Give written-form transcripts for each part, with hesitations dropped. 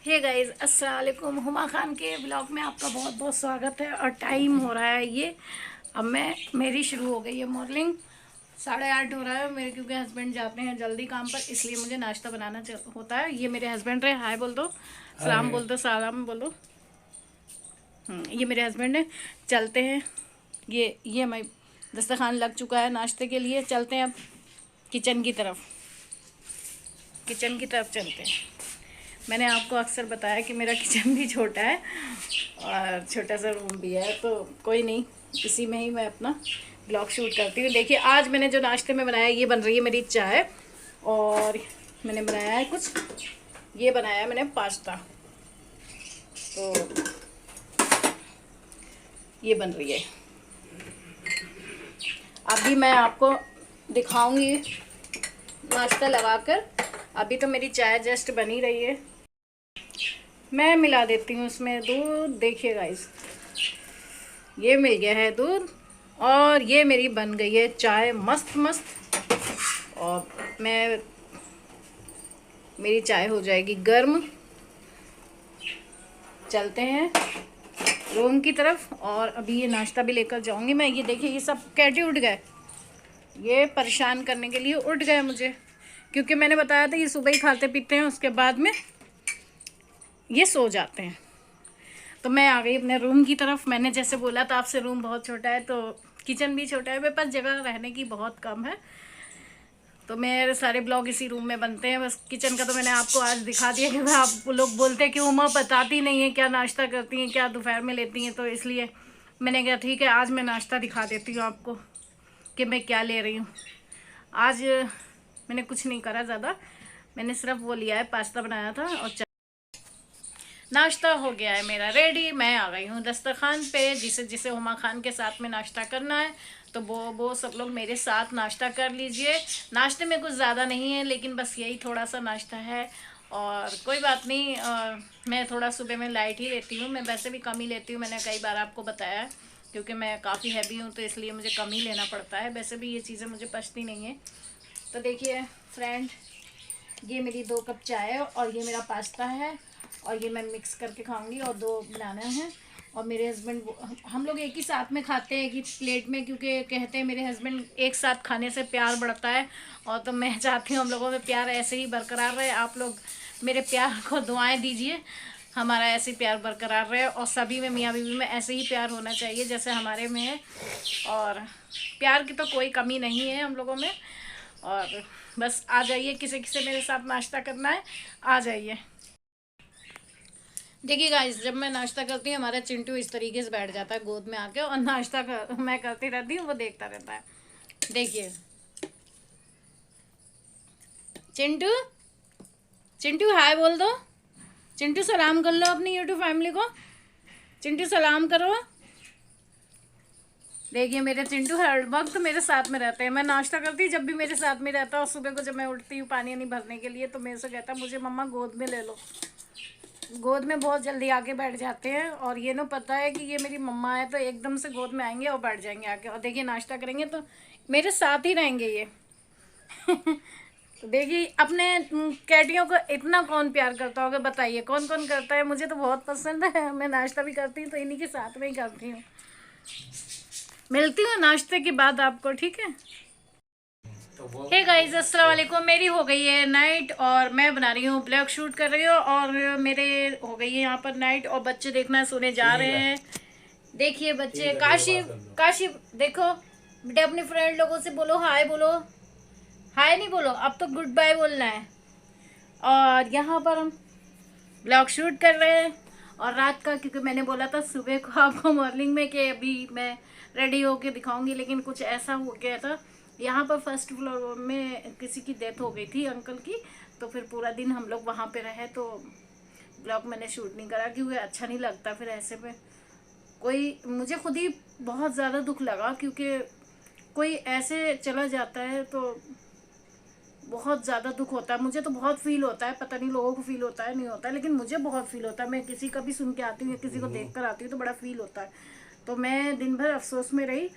Hey guys, अस्सलाम वालेकुम। हुमा खान के ब्लॉग में आपका बहुत बहुत स्वागत है। और टाइम हो रहा है ये, अब मेरी शुरू हो गई है मॉर्निंग। 8:30 हो रहा है मेरे, क्योंकि हस्बैंड जाते हैं जल्दी काम पर, इसलिए मुझे नाश्ता बनाना होता है। ये मेरे हस्बैंड है, हाय बोल दो, सलाम बोल दो, सलाम बोलो। ये मेरे हस्बैंड है। चलते हैं, ये मैं दस्तरखान लग चुका है नाश्ते के लिए। चलते हैं अब किचन की तरफ, चलते हैं। मैंने आपको अक्सर बताया कि मेरा किचन भी छोटा है और छोटा सा रूम भी है, तो कोई नहीं, इसी में ही मैं अपना ब्लॉग शूट करती हूँ। देखिए, आज मैंने जो नाश्ते में बनाया, ये बन रही है मेरी चाय, और मैंने बनाया है कुछ, ये बनाया है मैंने पास्ता। तो ये बन रही है, अभी मैं आपको दिखाऊंगी नाश्ता लगाकर। अभी तो मेरी चाय जस्ट बनी रही है, मैं मिला देती हूँ उसमें दूध। देखिए गाइस, ये मिल गया है दूध, और ये मेरी बन गई है चाय मस्त मस्त। और मेरी चाय हो जाएगी गर्म। चलते हैं रूम की तरफ, और अभी ये नाश्ता भी लेकर जाऊंगी मैं। ये देखिए, ये सब कैटे उठ गए, ये परेशान करने के लिए उठ गए मुझे, क्योंकि मैंने बताया था ये सुबह ही खाते पीते हैं, उसके बाद में ये सो जाते हैं। तो मैं आ गई अपने रूम की तरफ। मैंने जैसे बोला था आपसे, रूम बहुत छोटा है, तो किचन भी छोटा है, मेरे पास जगह रहने की बहुत कम है, तो मेरे सारे ब्लॉग इसी रूम में बनते हैं। बस किचन का तो मैंने आपको आज दिखा दिया, क्योंकि आप लोग बोलते हैं कि उमा बताती नहीं है क्या नाश्ता करती हैं, क्या दोपहर में लेती हैं, तो इसलिए मैंने कहा ठीक है, आज मैं नाश्ता दिखा देती हूँ आपको कि मैं क्या ले रही हूँ। आज मैंने कुछ नहीं करा ज़्यादा, मैंने सिर्फ वो लिया है, पास्ता बनाया था। और नाश्ता हो गया है मेरा रेडी। मैं आ गई हूँ दस्तरखान पे। जिसे जिसे हुमा खान के साथ में नाश्ता करना है, तो वो सब लोग मेरे साथ नाश्ता कर लीजिए। नाश्ते में कुछ ज़्यादा नहीं है, लेकिन बस यही थोड़ा सा नाश्ता है, और कोई बात नहीं। मैं थोड़ा सुबह में लाइट ही लेती हूँ, मैं वैसे भी कम ही लेती हूँ, मैंने कई बार आपको बताया है, क्योंकि मैं काफ़ी हैवी हूँ, तो इसलिए मुझे कम ही लेना पड़ता है। वैसे भी ये चीज़ें मुझे पचती नहीं है। तो देखिए फ्रेंड, ये मेरी 2 कप चाय है, और ये मेरा पास्ता है, और ये मैं मिक्स करके खाऊंगी, और 2 बनाना है। और मेरे हस्बैंड, हम लोग एक ही साथ में खाते हैं, एक ही प्लेट में, क्योंकि कहते हैं मेरे हस्बैंड एक साथ खाने से प्यार बढ़ता है। और तो मैं चाहती हूँ हम लोगों में प्यार ऐसे ही बरकरार रहे। आप लोग मेरे प्यार को दुआएं दीजिए, हमारा ऐसे ही प्यार बरकरार रहे, और सभी में, मियाँ बीवी में ऐसे ही प्यार होना चाहिए जैसे हमारे में है। और प्यार की तो कोई कमी नहीं है हम लोगों में। और बस आ जाइए, किसे किसे मेरे साथ नाश्ता करना है, आ जाइए। देखिए गाइस, जब मैं नाश्ता करती हूँ, हमारा चिंटू इस तरीके से बैठ जाता है गोद में आके, और मैं करती रहती हूँ, वो देखता रहता है। देखिए चिंटू, चिंटू हाय बोल दो, चिंटू सलाम कर लो अपनी यूट्यूब फैमिली को, चिंटू सलाम करो। देखिए मेरे चिंटू हर वक्त मेरे साथ में रहते हैं। मैं नाश्ता करती हूँ, जब भी मेरे साथ में रहता है, और सुबह को जब मैं उठती हूँ पानी नहीं भरने के लिए, तो मेरे से कहता है मुझे मम्मा गोद में ले लो। गोद में बहुत जल्दी आके बैठ जाते हैं, और ये ना पता है कि ये मेरी मम्मा है, तो एकदम से गोद में आएंगे और बैठ जाएंगे आके, और देखिए नाश्ता करेंगे तो मेरे साथ ही रहेंगे ये। तो देखिए, अपने कैटियों को इतना कौन प्यार करता होगा, बताइए कौन कौन करता है। मुझे तो बहुत पसंद है, मैं नाश्ता भी करती हूँ तो इन्हीं के साथ में ही करती हूँ। मिलती हूँ नाश्ते के बाद आपको, ठीक है। हे गाइस, अस्सलाम वालेकुम। मेरी हो गई है नाइट, और मैं बना रही हूँ ब्लॉग, शूट कर रही हूँ, और मेरे हो गई है यहाँ पर नाइट, और बच्चे देखना सोने जा रहे हैं। देखिए बच्चे, काशिफ, काशिफ देखो बेटे, अपने फ्रेंड लोगों से बोलो हाय, बोलो हाय, नहीं बोलो अब तो गुड बाय बोलना है। और यहाँ पर हम ब्लॉग शूट कर रहे हैं, और रात का, क्योंकि मैंने बोला था सुबह को आपको मॉर्निंग में कि अभी मैं रेडी होके दिखाऊंगी, लेकिन कुछ ऐसा हो गया था। यहाँ पर फर्स्ट फ्लोर में किसी की डेथ हो गई थी, अंकल की, तो फिर पूरा दिन हम लोग वहाँ पे रहे, तो ब्लॉग मैंने शूट नहीं करा, क्योंकि अच्छा नहीं लगता फिर ऐसे में कोई। मुझे खुद ही बहुत ज़्यादा दुख लगा, क्योंकि कोई ऐसे चला जाता है तो बहुत ज़्यादा दुख होता है। मुझे तो बहुत फील होता है, पता नहीं लोगों को फील होता है नहीं होता है, लेकिन मुझे बहुत फील होता है। मैं किसी का भी सुन के आती हूँ या किसी को देख कर आती हूँ तो बड़ा फील होता है। तो मैं दिन भर अफसोस में रही,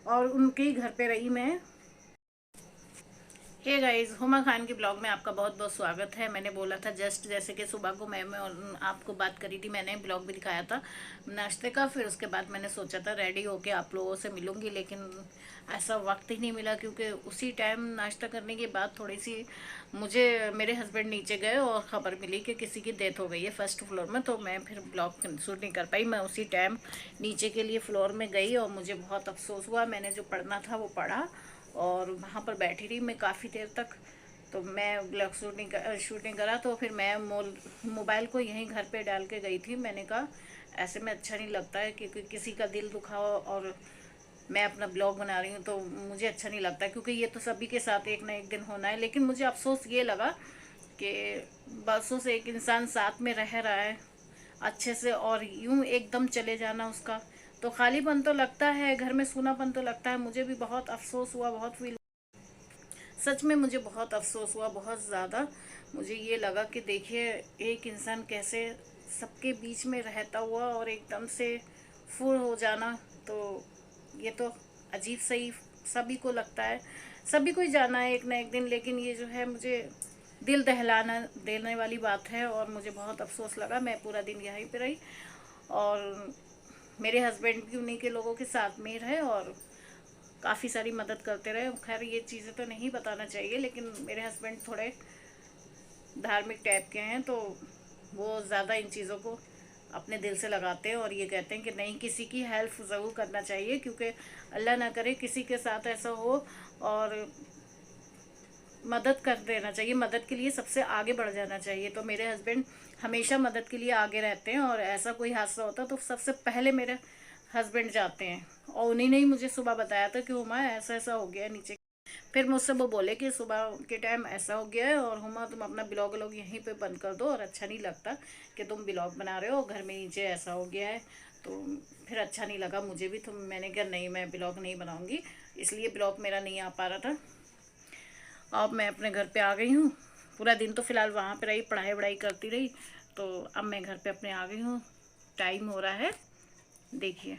और उनके ही घर पे रही मैं। हे गाइस, हुमा खान के ब्लॉग में आपका बहुत बहुत स्वागत है। मैंने बोला था जस्ट जैसे कि सुबह को मैं आपको बात करी थी, मैंने ब्लॉग भी दिखाया था नाश्ते का। फिर उसके बाद मैंने सोचा था रेडी होके आप लोगों से मिलूंगी, लेकिन ऐसा वक्त ही नहीं मिला क्योंकि उसी टाइम नाश्ता करने के बाद थोड़ी सी मुझे मेरे हस्बैंड नीचे गए और ख़बर मिली कि किसी की डेथ हो गई है फर्स्ट फ्लोर में। तो मैं फिर ब्लॉग शूट नहीं कर पाई। मैं उसी टाइम नीचे के लिए फ्लोर में गई और मुझे बहुत अफसोस हुआ। मैंने जो पढ़ना था वो पढ़ा और वहाँ पर बैठी रही मैं काफ़ी देर तक। तो मैं ब्लॉग शूटिंग करा तो फिर मैं मोबाइल को यहीं घर पे डाल के गई थी। मैंने कहा ऐसे में अच्छा नहीं लगता है क्योंकि किसी का दिल दुखा हो और मैं अपना ब्लॉग बना रही हूँ तो मुझे अच्छा नहीं लगता, क्योंकि ये तो सभी के साथ एक ना एक दिन होना है। लेकिन मुझे अफसोस ये लगा कि बरसों से एक इंसान साथ में रह रहा है अच्छे से और यूं एकदम चले जाना उसका, तो खालीपन तो लगता है, घर में सूनापन तो लगता है। मुझे भी बहुत अफसोस हुआ, बहुत फील, सच में मुझे बहुत अफसोस हुआ, बहुत ज़्यादा। मुझे ये लगा कि देखिए एक इंसान कैसे सबके बीच में रहता हुआ और एकदम से फूल हो जाना, तो ये तो अजीब सही सभी को लगता है, सभी को ही जाना है एक ना एक दिन। लेकिन ये जो है मुझे दिल दहलाना देने वाली बात है और मुझे बहुत अफसोस लगा। मैं पूरा दिन यहीं पे रही और मेरे हस्बैंड भी उन्हीं के लोगों के साथ में ही रहे और काफ़ी सारी मदद करते रहे। खैर ये चीज़ें तो नहीं बताना चाहिए, लेकिन मेरे हस्बैंड थोड़े धार्मिक टाइप के हैं तो वो ज़्यादा इन चीज़ों को अपने दिल से लगाते हैं और ये कहते हैं कि नहीं, किसी की हेल्प ज़रूर करना चाहिए, क्योंकि अल्लाह ना करे किसी के साथ ऐसा हो। और मदद कर देना चाहिए, मदद के लिए सबसे आगे बढ़ जाना चाहिए। तो मेरे हस्बैंड हमेशा मदद के लिए आगे रहते हैं और ऐसा कोई हादसा होता तो सबसे पहले मेरे हस्बैंड जाते हैं। और उन्हीं ने ही मुझे सुबह बताया था कि हुमा ऐसा ऐसा हो गया है नीचे। फिर मुझसे वो बोले कि सुबह के टाइम ऐसा हो गया है और हुमा तुम अपना ब्लॉग यहीं पे बंद कर दो, और अच्छा नहीं लगता कि तुम ब्लॉग बना रहे हो घर में नीचे ऐसा हो गया है। तो फिर अच्छा नहीं लगा मुझे भी, तो मैंने कहा नहीं, मैं ब्लॉग नहीं बनाऊंगी। इसलिए ब्लॉग मेरा नहीं आ पा रहा था। अब मैं अपने घर पे आ गई हूँ। पूरा दिन तो फ़िलहाल वहाँ पे रही, पढ़ाई वढ़ाई करती रही। तो अब मैं घर पे अपने आ गई हूँ। टाइम हो रहा है, देखिए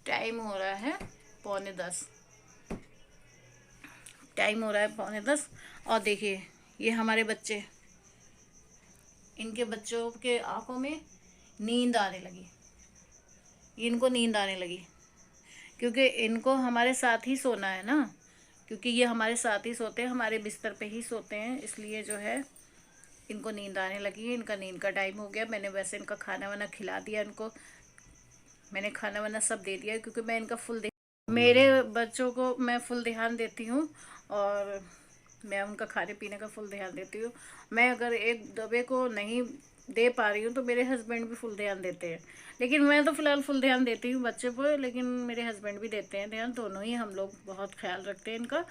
टाइम हो रहा है 9:45। टाइम हो रहा है 9:45 और देखिए ये हमारे बच्चे, इनके बच्चों के आंखों में नींद आने लगी। इनको नींद आने लगी क्योंकि इनको हमारे साथ ही सोना है ना, क्योंकि ये हमारे साथ ही सोते हैं, हमारे बिस्तर पे ही सोते हैं। इसलिए जो है इनको नींद आने लगी है। इनका नींद का टाइम हो गया। मैंने वैसे इनका खाना वाना खिला दिया, इनको मैंने खाना वाना सब दे दिया, क्योंकि मैं इनका मेरे बच्चों को मैं फुल ध्यान देती हूँ और मैं उनका खाने पीने का फुल ध्यान देती हूँ। मैं अगर एक दबे को नहीं दे पा रही हूँ तो मेरे हस्बैंड भी फुल ध्यान देते हैं। लेकिन मैं तो फ़िलहाल फुल ध्यान देती हूँ बच्चे पर, लेकिन मेरे हस्बैंड भी देते हैं ध्यान। दोनों ही हम लोग बहुत ख्याल रखते हैं इनका।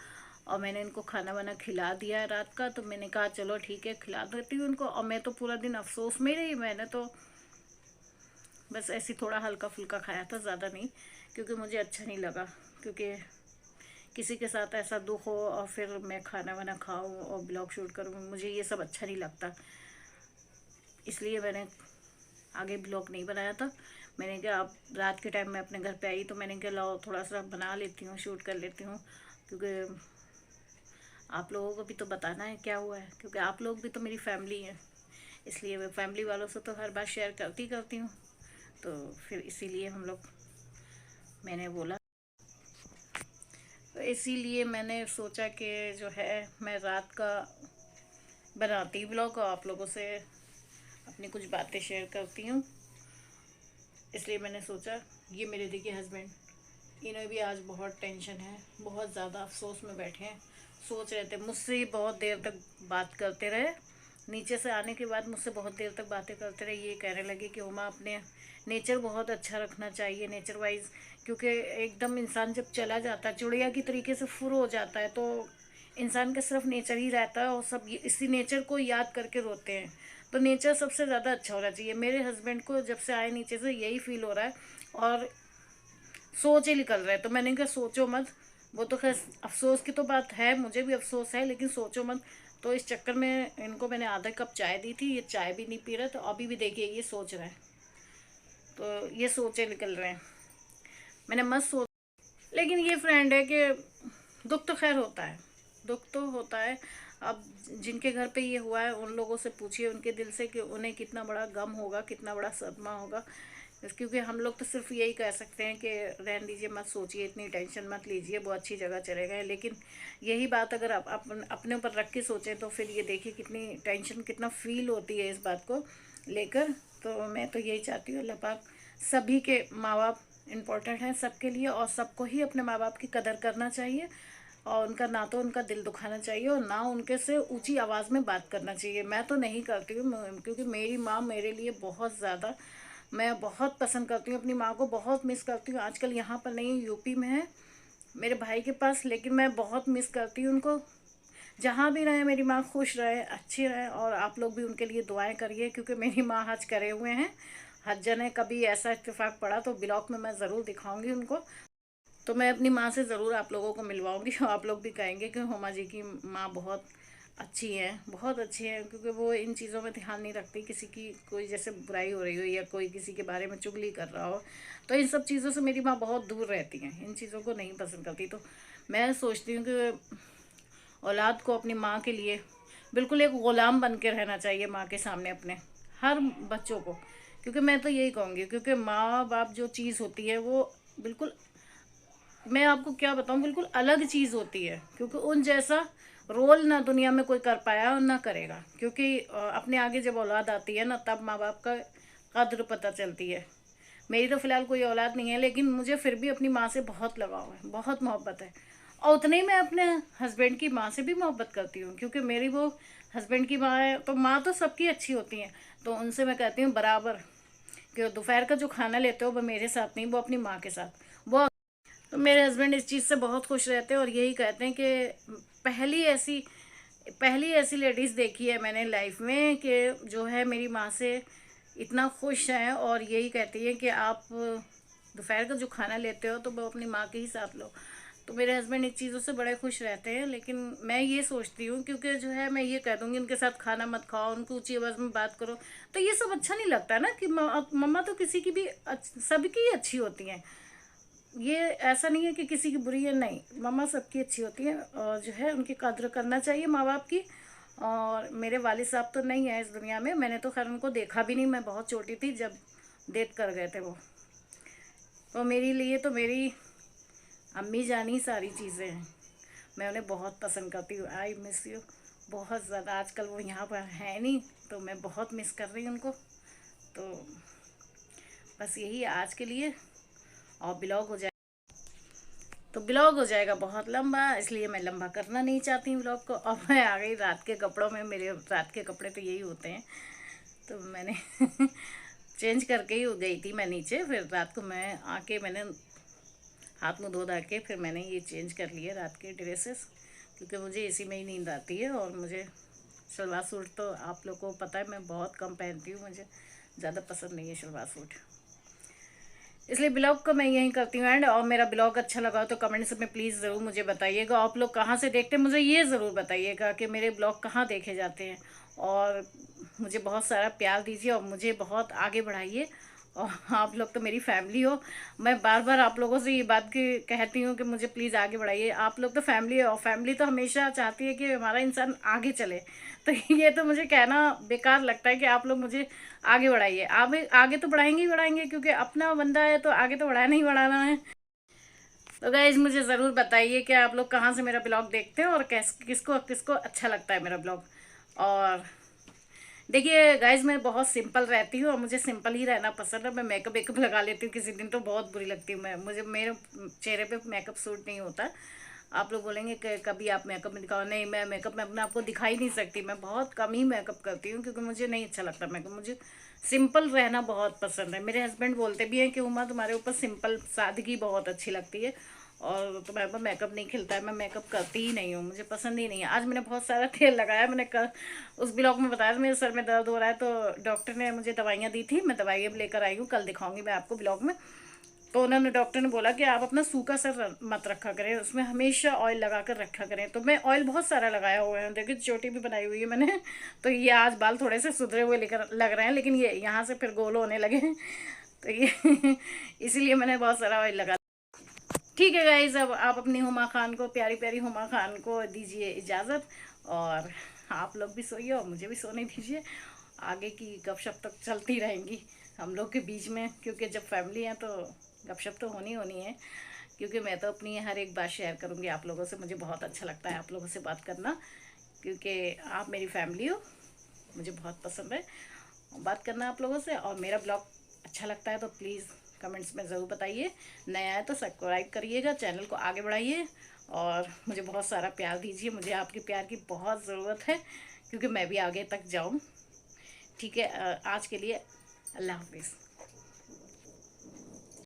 और मैंने इनको खाना वाना खिला दिया है रात का, तो मैंने कहा चलो ठीक है खिला देती हूँ इनको। और मैं तो पूरा दिन अफसोस में रही। मैंने तो बस ऐसे थोड़ा हल्का फुल्का खाया था, ज़्यादा नहीं, क्योंकि मुझे अच्छा नहीं लगा। क्योंकि किसी के साथ ऐसा दुख हो और फिर मैं खाना वाना खाऊं और ब्लॉग शूट करूं, मुझे ये सब अच्छा नहीं लगता। इसलिए मैंने आगे ब्लॉग नहीं बनाया था। मैंने कहा अब रात के टाइम मैं अपने घर पे आई तो मैंने कहा लाओ थोड़ा सा बना लेती हूँ, शूट कर लेती हूँ, क्योंकि आप लोगों को भी तो बताना है क्या हुआ है, क्योंकि आप लोग भी तो मेरी फैमिली हैं। इसलिए मैं फैमिली वालों से तो हर बात शेयर करती हूँ। तो फिर इसीलिए हम लोग, मैंने बोला, तो इसीलिए मैंने सोचा कि जो है मैं रात का बनाती ब्लॉग और आप लोगों से अपनी कुछ बातें शेयर करती हूँ। इसलिए मैंने सोचा, ये मेरे देखिए हस्बैंड, इन्हें भी आज बहुत टेंशन है, बहुत ज़्यादा अफसोस में बैठे हैं। सोच रहे थे, मुझसे ही बहुत देर तक बात करते रहे। नीचे से आने के बाद मुझसे बहुत देर तक बातें करते रहे। ये कहने लगे कि उमा अपने नेचर बहुत अच्छा रखना चाहिए, नेचर वाइज, क्योंकि एकदम इंसान जब चला जाता है चिड़िया की तरीके से फुर हो जाता है, तो इंसान का सिर्फ नेचर ही रहता है और सब इसी नेचर को याद करके रोते हैं। तो नेचर सबसे ज़्यादा अच्छा होना चाहिए। मेरे हस्बैंड को जब से आए नीचे से यही फील हो रहा है और सोच ही निकल रहा है। तो मैंने कहा सोचो मत, वो तो खैर अफसोस की तो बात है, मुझे भी अफसोस है, लेकिन सोचो मत। तो इस चक्कर में इनको मैंने आधा कप चाय दी थी, ये चाय भी नहीं पी रहा, तो अभी भी देखिए ये सोच रहा है। तो ये सोचे निकल रहे हैं, मैंने मत सोच। लेकिन ये फ्रेंड है कि दुख तो खैर होता है, दुख तो होता है। अब जिनके घर पे ये हुआ है उन लोगों से पूछिए उनके दिल से कि उन्हें कितना बड़ा गम होगा, कितना बड़ा सदमा होगा। क्योंकि हम लोग तो सिर्फ यही कह सकते हैं कि रहने दीजिए, मत सोचिए, इतनी टेंशन मत लीजिए, वो अच्छी जगह चले गए। लेकिन यही बात अगर आप अपने ऊपर रख के सोचें तो फिर ये देखिए कितनी टेंशन, कितना फील होती है इस बात को लेकर। तो मैं तो यही चाहती हूँ, अल्लाह पाक सभी के माँ बाप इम्पोर्टेंट हैं सबके लिए, और सबको ही अपने माँ बाप की कदर करना चाहिए, और उनका ना तो उनका दिल दुखाना चाहिए और ना उनके से ऊंची आवाज़ में बात करना चाहिए। मैं तो नहीं करती हूँ, क्योंकि मेरी माँ मेरे लिए बहुत ज़्यादा, मैं बहुत पसंद करती हूँ अपनी माँ को, बहुत मिस करती हूँ। आजकल यहाँ पर नहीं, यूपी में है मेरे भाई के पास, लेकिन मैं बहुत मिस करती हूँ उनको। जहाँ भी रहे मेरी माँ खुश रहे, अच्छी रहे, और आप लोग भी उनके लिए दुआएं करिए, क्योंकि मेरी माँ हज करे हुए हैं। हज जने कभी ऐसा इत्तेफाक पड़ा तो ब्लॉग में मैं ज़रूर दिखाऊंगी उनको। तो मैं अपनी माँ से ज़रूर आप लोगों को मिलवाऊंगी, और आप लोग भी कहेंगे कि हुमा जी की माँ बहुत अच्छी है, बहुत अच्छी है, क्योंकि वो इन चीज़ों में ध्यान नहीं रखती। किसी की कोई जैसे बुराई हो रही हो या कोई किसी के बारे में चुगली कर रहा हो, तो इन सब चीज़ों से मेरी माँ बहुत दूर रहती हैं, इन चीज़ों को नहीं पसंद करती। तो मैं सोचती हूँ कि औलाद को अपनी माँ के लिए बिल्कुल एक ग़ुलाम बन के रहना चाहिए माँ के सामने अपने, हर बच्चों को। क्योंकि मैं तो यही कहूँगी, क्योंकि माँ बाप जो चीज़ होती है वो बिल्कुल, मैं आपको क्या बताऊँ, बिल्कुल अलग चीज़ होती है। क्योंकि उन जैसा रोल ना दुनिया में कोई कर पाया और ना करेगा। क्योंकि अपने आगे जब औलाद आती है ना, तब माँ बाप का कद्र पता चलती है। मेरी तो फ़िलहाल कोई औलाद नहीं है, लेकिन मुझे फिर भी अपनी माँ से बहुत लगाव है, बहुत मोहब्बत है। और उतने ही मैं अपने हस्बैंड की माँ से भी मोहब्बत करती हूँ, क्योंकि मेरी वो हस्बैंड की माँ है। तो माँ तो सबकी अच्छी होती हैं, तो उनसे मैं कहती हूँ बराबर कि दोपहर का जो खाना लेते हो वो मेरे साथ नहीं, वो अपनी माँ के साथ। वो तो मेरे हस्बैंड इस चीज़ से बहुत खुश रहते हैं, और यही कहते हैं कि पहली ऐसी पहली ऐसी लेडीज़ देखी है मैंने लाइफ में कि जो है मेरी माँ से इतना खुश है, और यही कहती है कि आप दोपहर का जो खाना लेते हो तो वो अपनी माँ के ही साथ लो। तो मेरे हस्बैंड इस चीज़ों से बड़े खुश रहते हैं। लेकिन मैं ये सोचती हूँ, क्योंकि जो है मैं ये कह दूँगी उनके साथ खाना मत खाओ, उनको ऊँची आवाज़ में बात करो, तो ये सब अच्छा नहीं लगता ना। कि मम्मा तो किसी की भी सबकी ही अच्छी होती हैं, ये ऐसा नहीं है कि किसी की बुरी है, नहीं, मम्मा सबकी अच्छी होती है, और जो है उनकी कद्र करना चाहिए माँ बाप की। और मेरे वालिद साहब तो नहीं है इस दुनिया में, मैंने तो खैर उनको देखा भी नहीं, मैं बहुत छोटी थी जब डेथ कर गए थे वो। तो मेरे लिए तो मेरी अम्मी जानी सारी चीज़ें हैं, मैं उन्हें बहुत पसंद करती हूँ। आई मिस यू बहुत ज़्यादा। आजकल वो यहाँ पर है नहीं, तो मैं बहुत मिस कर रही हूँ उनको। तो बस यही है आज के लिए, और ब्लॉग हो जाए तो ब्लॉग हो जाएगा बहुत लंबा, इसलिए मैं लंबा करना नहीं चाहती हूँ ब्लॉग को। और मैं आ गई रात के कपड़ों में, मेरे रात के कपड़े तो यही होते हैं। तो मैंने चेंज करके ही गई थी मैं नीचे, फिर रात को मैं आके मैंने हाथ मुँह धो धा के फिर मैंने ये चेंज कर लिए रात के ड्रेसेस, क्योंकि मुझे इसी में ही नींद आती है। और मुझे सलवार सूट तो आप लोग को पता है मैं बहुत कम पहनती हूँ, मुझे ज़्यादा पसंद नहीं है सलवार सूट। इसलिए ब्लॉग को मैं यही करती हूँ एंड। और मेरा ब्लॉग अच्छा लगा तो कमेंट्स में प्लीज़ ज़रूर मुझे बताइएगा। आप लोग कहाँ से देखते हैं मुझे ये ज़रूर बताइएगा कि मेरे ब्लॉग कहाँ देखे जाते हैं। और मुझे बहुत सारा प्यार दीजिए और मुझे बहुत आगे बढ़ाइए। और आप लोग तो मेरी फैमिली हो, मैं बार बार आप लोगों से ये बात की कहती हूँ कि मुझे प्लीज़ आगे बढ़ाइए। आप लोग तो फैमिली है, और फैमिली तो हमेशा चाहती है कि हमारा इंसान आगे चले। तो ये तो मुझे कहना बेकार लगता है कि आप लोग मुझे आगे बढ़ाइए। आगे आगे तो बढ़ाएंगे ही बढ़ाएंगे, क्योंकि अपना बंदा है तो आगे तो बढ़ाना ही बढ़ाना है। तो गाइज मुझे ज़रूर बताइए कि आप लोग कहाँ से मेरा ब्लॉग देखते हैं, और किसको किसको अच्छा लगता है मेरा ब्लॉग। और देखिए गाइज मैं बहुत सिंपल रहती हूँ, और मुझे सिंपल ही रहना पसंद है। मैं मेकअप वेकअप लगा लेती हूँ किसी दिन तो बहुत बुरी लगती हूँ मैं, मुझे मेरे चेहरे पे मेकअप सूट नहीं होता। आप लोग बोलेंगे कि कभी आप मेकअप में दिखाओ, नहीं मैं मेकअप में अपने आपको दिखा ही नहीं सकती। मैं बहुत कम ही मेकअप करती हूँ, क्योंकि मुझे नहीं अच्छा लगता मेकअप, मुझे सिंपल रहना बहुत पसंद है। मेरे हस्बैंड बोलते भी हैं कि उमा तुम्हारे ऊपर सिंपल सादगी बहुत अच्छी लगती है, और तुम्हारे ऊपर मेकअप नहीं खिलता है। मैं मेकअप करती ही नहीं हूँ, मुझे पसंद ही नहीं है। आज मैंने बहुत सारा तेल लगाया, मैंने कल उस ब्लॉग में बताया था मेरे सर में दर्द हो रहा है, तो डॉक्टर ने मुझे दवाइयाँ दी थी, मैं दवाइयाँ लेकर आई हूँ, कल दिखाऊंगी मैं आपको ब्लॉग में। तो उन्होंने डॉक्टर ने बोला कि आप अपना सूखा सर मत रखा करें, उसमें हमेशा ऑयल लगा कर रखा करें। तो मैं ऑयल बहुत सारा लगाया हुआ है, देखिए चोटी भी बनाई हुई है मैंने। तो ये आज बाल थोड़े से सुधरे हुए लेकर लग रहे हैं, लेकिन ये यहाँ से फिर गोल होने लगे। तो ये इसीलिए मैंने बहुत सारा ऑयल लगा। ठीक है गाइज, अब आप अपनी हुमा खान को, प्यारी प्यारी हुमा खान को दीजिए इजाज़त, और आप लोग भी सोइए और मुझे भी सोने दीजिए। आगे की गपशप तो चलती रहेंगी हम लोग के बीच में, क्योंकि जब फैमिली है तो गपशप तो होनी होनी है। क्योंकि मैं तो अपनी हर एक बात शेयर करूँगी आप लोगों से। मुझे बहुत अच्छा लगता है आप लोगों से बात करना, क्योंकि आप मेरी फैमिली हो। मुझे बहुत पसंद है बात करना आप लोगों से। और मेरा ब्लॉग अच्छा लगता है तो प्लीज़ कमेंट्स में ज़रूर बताइए। नया है तो सब्सक्राइब करिएगा, चैनल को आगे बढ़ाइए और मुझे बहुत सारा प्यार दीजिए। मुझे आपके प्यार की बहुत ज़रूरत है, क्योंकि मैं भी आगे तक जाऊँ। ठीक है, आज के लिए अल्लाह हाफिज़।